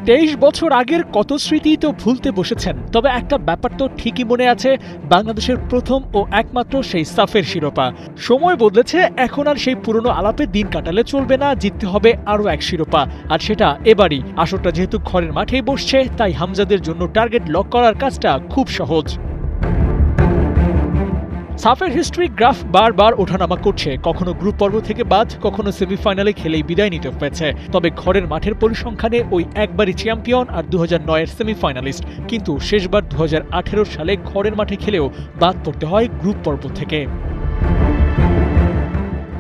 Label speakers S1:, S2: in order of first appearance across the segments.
S1: 23 বছর আগের কত স্মৃতি তো ভুলতে বসেছেন, তবে একটা ব্যাপার তো ঠিকই মনে আছে, বাংলাদেশের প্রথম ও একমাত্র সেই সাফের শিরোপা। সময় বদলেছে, এখন আর সেই পুরনো আলাপে দিন কাটালে চলবে না, জিততে হবে আরও এক শিরোপা, আর সেটা এবারই। আসরটা যেহেতু ঘরের মাঠেই বসছে, তাই হামজাদের জন্য টার্গেট লক করার কাজটা খুব সহজ। সাফের হিস্ট্রি গ্রাফ বারবার ওঠানামা করছে, কখনো গ্রুপ পর্ব থেকে বাদ, কখনো সেমিফাইনালে খেলেই বিদায় নিতে হয়েছে। তবে ঘরের মাঠের পরিসংখ্যানে ওই একবারই চ্যাম্পিয়ন আর 2009-এর সেমিফাইনালিস্ট, কিন্তু শেষবার 2018 সালে ঘরের মাঠে খেলেও বাদ পড়তে হয় গ্রুপ পর্ব থেকে।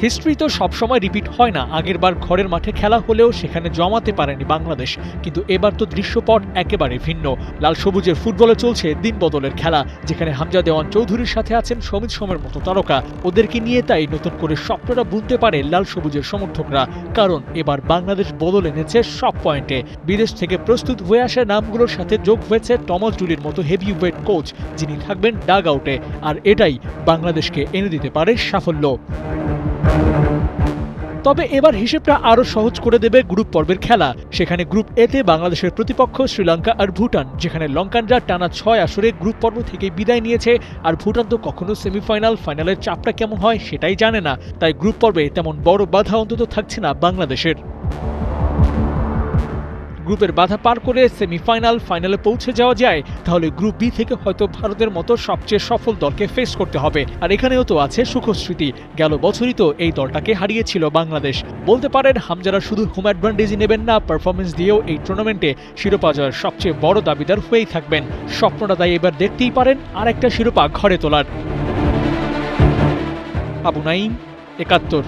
S1: হিস্ট্রি তো সবসময় রিপিট হয় না, আগেরবার ঘরের মাঠে খেলা হলেও সেখানে জমাতে পারেনি বাংলাদেশ, কিন্তু এবার তো দৃশ্যপট একেবারে ভিন্ন। লাল সবুজের ফুটবলে চলছে দিন বদলের খেলা, যেখানে হামজা দেওয়ান চৌধুরীর সাথে আছেন সমিত সোমের মতো তারকা। ওদেরকে নিয়ে তাই নতুন করে স্বপ্নটা বুনতে পারে লাল সবুজের সমর্থকরা, কারণ এবার বাংলাদেশ বদল এনেছে সব পয়েন্টে। বিদেশ থেকে প্রস্তুত হয়ে আসা নামগুলোর সাথে যোগ হয়েছে টমাস ডুলির মতো হেভিওয়েট কোচ, যিনি থাকবেন ডাগ আউটে, আর এটাই বাংলাদেশকে এনে দিতে পারে সাফল্য। তবে এবার হিসেবটা আরও সহজ করে দেবে গ্রুপ পর্বের খেলা। সেখানে গ্রুপ এতে বাংলাদেশের প্রতিপক্ষ শ্রীলঙ্কা আর ভুটান, যেখানে লঙ্কানরা টানা 6 আসরে গ্রুপ পর্ব থেকে বিদায় নিয়েছে, আর ভুটান তো কখনো সেমিফাইনাল ফাইনালের চাপটা কেমন হয় সেটাই জানে না। তাই গ্রুপ পর্বে তেমন বড় বাধা অন্তত থাকছে না বাংলাদেশের। গ্রুপের বাধা পার করে সেমিফাইনাল ফাইনালে পৌঁছে যাওয়া যায়, তাহলে গ্রুপ বি থেকে হয়তো ভারতের মতো সবচেয়ে সফল দলকে ফেস করতে হবে। আর এখানেও তো আছে সুখস্মৃতি, গেল বছরই তো এই দলটাকে হারিয়েছিল বাংলাদেশ। বলতে পারেন হামজারা শুধু হোম অ্যাডভান্টেজই নেবেন না, পারফরমেন্স দিয়েও এই টুর্নামেন্টে শিরোপা জয়ের সবচেয়ে বড় দাবিদার হয়েই থাকবেন। স্বপ্নটা তাই এবার দেখতেই পারেন আরেকটা শিরোপা ঘরে তোলার। আবু নাঈম, ৭১।